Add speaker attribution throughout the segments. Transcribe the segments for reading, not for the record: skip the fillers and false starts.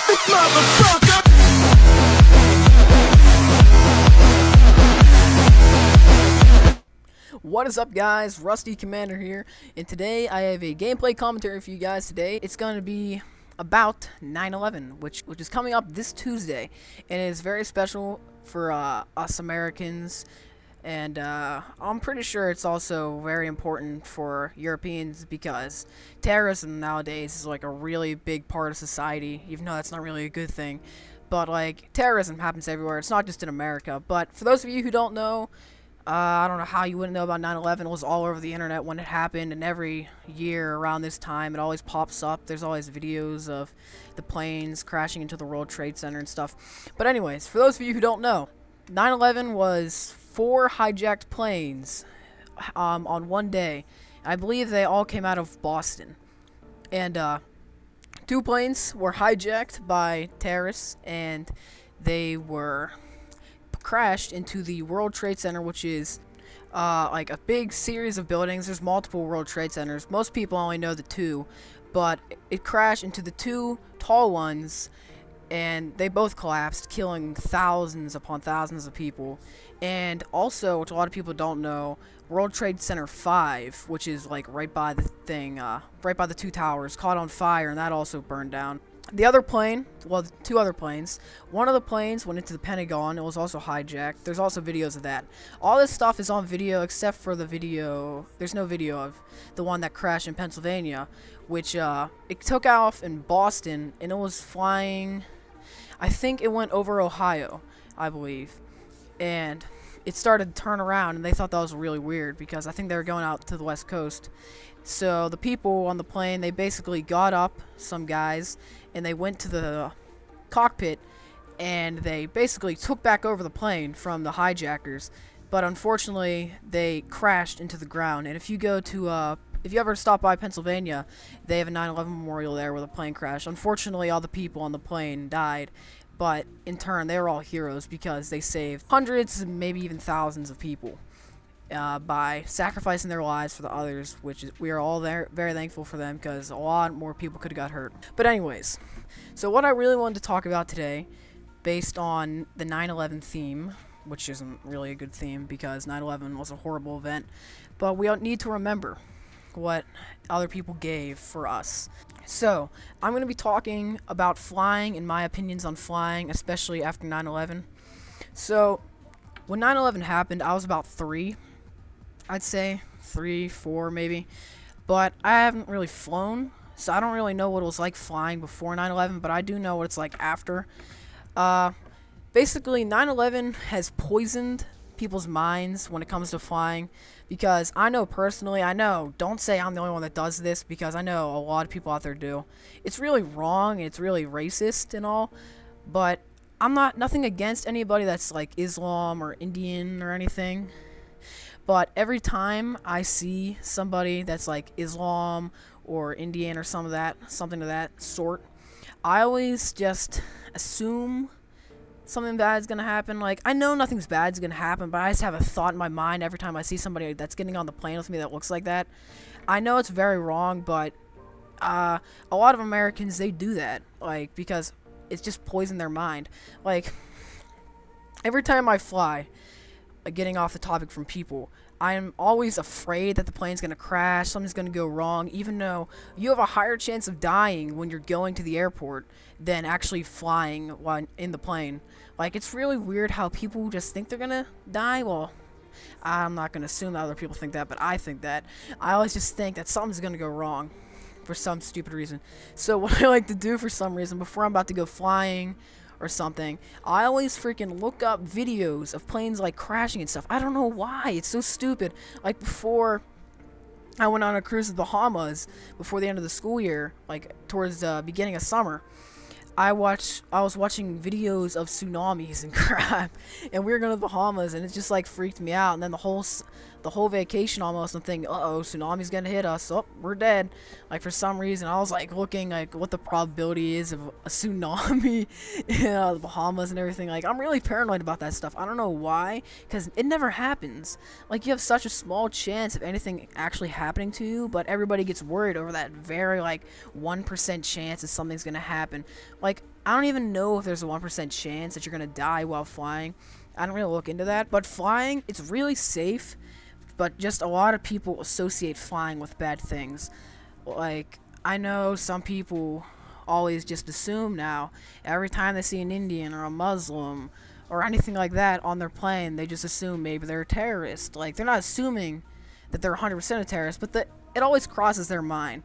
Speaker 1: this motherfucker.
Speaker 2: What is up, guys? Rusty Commander here, and today I have a gameplay commentary for you guys. Today it's going to be about 9/11, which is coming up this Tuesday, and it is very special for us Americans, and I'm pretty sure it's also very important for Europeans because terrorism nowadays is like a really big part of society, even though that's not really a good thing. But like, terrorism happens everywhere. It's not just in America. But for those of you who don't know, I don't know how you wouldn't know about 9/11. It was all over the internet when it happened, and every year around this time it always pops up. There's always videos of the planes crashing into the World Trade Center and stuff. But anyways, for those of you who don't know, 9/11 was 4 hijacked planes on one day. I believe they all came out of Boston. And 2 planes were hijacked by terrorists, and they were crashed into the World Trade Center, which is like a big series of buildings. There's multiple World Trade Centers. Most people only know the 2, but it crashed into the 2 tall ones, and they both collapsed, killing thousands upon thousands of people. And also, which a lot of people don't know, World Trade Center 5, which is like right by the thing, right by the 2 towers, caught on fire, and that also burned down. The other plane, well, the 2 other planes, one of the planes went into the Pentagon. It was also hijacked. There's also videos of that. All this stuff is on video except for the video. There's no video of the one that crashed in Pennsylvania, which it took off in Boston, and it was flying. I think it went over Ohio, I believe, and it started to turn around, and they thought that was really weird because I think they were going out to the West Coast. So the people on the plane, they basically got up, some guys, and they went to the cockpit, and they basically took back over the plane from the hijackers. But unfortunately, they crashed into the ground. And if you go to if you ever stop by Pennsylvania, they have a 9/11 memorial there where the plane crashed. Unfortunately, all the people on the plane died, but in turn, they were all heroes because they saved hundreds, maybe even thousands of people by sacrificing their lives for the others, which is, we are all there very thankful for them because a lot more people could have got hurt. But anyways, so what I really wanted to talk about today, based on the 9/11 theme, which isn't really a good theme because 9/11 was a horrible event, but we need to remember what other people gave for us. So I'm going to be talking about flying and my opinions on flying, especially after 9/11. So when 9/11 happened, I was about 3. I'd say 3, 4 maybe, but I haven't really flown, so I don't really know what it was like flying before 9/11, but I do know what it's like after. Basically, 9/11 has poisoned people's minds when it comes to flying, because I know personally, don't say I'm the only one that does this, because I know a lot of people out there do. It's really wrong, it's really racist and all, but I'm nothing against anybody that's like Islam or Indian or anything. But every time I see somebody that's like Islam or Indian or something of that sort, I always just assume something bad is gonna happen. Like, I know nothing's bad is gonna happen, but I just have a thought in my mind every time I see somebody that's getting on the plane with me that looks like that. I know it's very wrong, but a lot of Americans, they do that, like, because it's just poisoned their mind. Like, every time I fly, getting off the topic from people, I'm always afraid that the plane's gonna crash, something's gonna go wrong, even though you have a higher chance of dying when you're going to the airport than actually flying while in the plane. Like, it's really weird how people just think they're gonna die. Well, I'm not gonna assume that other people think that, but I think that. I always just think that something's gonna go wrong for some stupid reason. So what I like to do for some reason, before I'm about to go flying or something, I always freaking look up videos of planes like crashing and stuff. I don't know why. It's so stupid. Like, before I went on a cruise to the Bahamas before the end of the school year, like towards the beginning of summer, I was watching videos of tsunamis and crap, and we were going to the Bahamas, and it just like freaked me out. And then the the whole vacation almost and think, uh-oh, tsunami's gonna hit us. Oh, we're dead. Like, for some reason, I was like looking like what the probability is of a tsunami in the Bahamas and everything. Like, I'm really paranoid about that stuff. I don't know why, because it never happens. Like, you have such a small chance of anything actually happening to you, but everybody gets worried over that very like 1% chance that something's gonna happen. Like, I don't even know if there's a 1% chance that you're gonna die while flying. I don't really look into that, but flying, it's really safe, but just a lot of people associate flying with bad things. Like, I know some people always just assume now, every time they see an Indian or a Muslim or anything like that on their plane, they just assume maybe they're a terrorist. Like, they're not assuming that they're 100% a terrorist, but it always crosses their mind.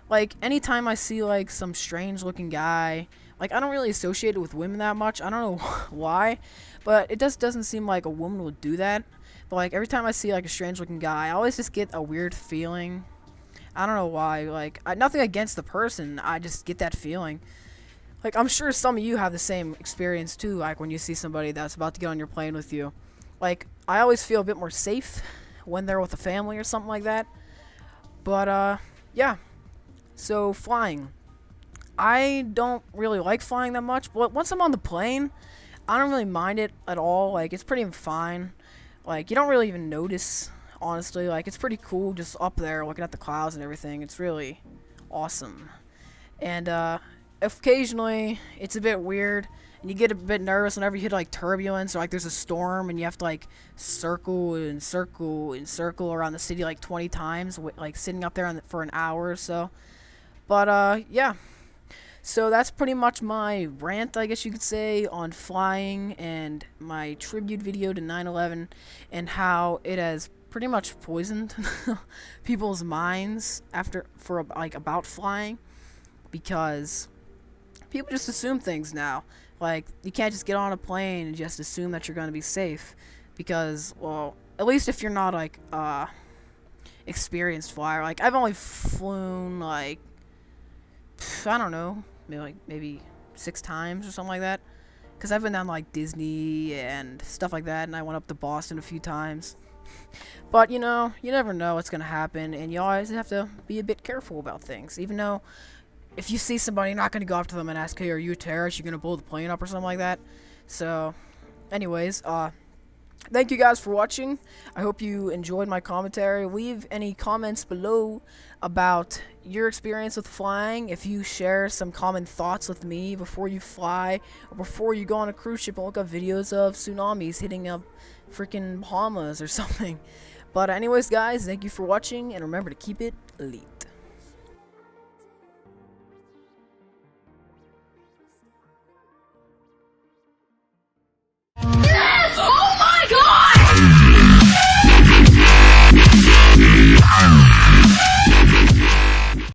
Speaker 2: Like, anytime I see, like, some strange-looking guy, like, I don't really associate it with women that much. I don't know why, but it just doesn't seem like a woman would do that. But, like, every time I see, like, a strange-looking guy, I always just get a weird feeling. I don't know why. Like, nothing against the person. I just get that feeling. Like, I'm sure some of you have the same experience, too, like, when you see somebody that's about to get on your plane with you. Like, I always feel a bit more safe when they're with a family or something like that. But, yeah. So, flying. I don't really like flying that much, but once I'm on the plane, I don't really mind it at all. Like, it's pretty fine. Like, you don't really even notice, honestly. Like, it's pretty cool just up there looking at the clouds and everything. It's really awesome. And, occasionally, it's a bit weird, and you get a bit nervous whenever you hit, like, turbulence, or, like, there's a storm, and you have to, like, circle and circle and circle around the city, like, 20 times, like, sitting up there for an hour or so. But, yeah. So that's pretty much my rant, I guess you could say, on flying and my tribute video to 9/11 and how it has pretty much poisoned people's minds about flying, because people just assume things now. Like, you can't just get on a plane and just assume that you're going to be safe, because, well, at least if you're not like experienced flyer. Like, I've only flown like, I don't know, maybe 6 times or something like that, because I've been down like Disney and stuff like that, and I went up to Boston a few times. But, you know, you never know what's gonna happen, and you always have to be a bit careful about things. Even though if you see somebody, you're not gonna go up to them and ask, hey, are you a terrorist? You're gonna blow the plane up or something like that. So, anyways, thank you guys for watching. I hope you enjoyed my commentary. Leave any comments below about your experience with flying. If you share some common thoughts with me before you fly, or before you go on a cruise ship and look up videos of tsunamis hitting up freaking Bahamas or something. But anyways, guys, thank you for watching, and remember to keep it elite.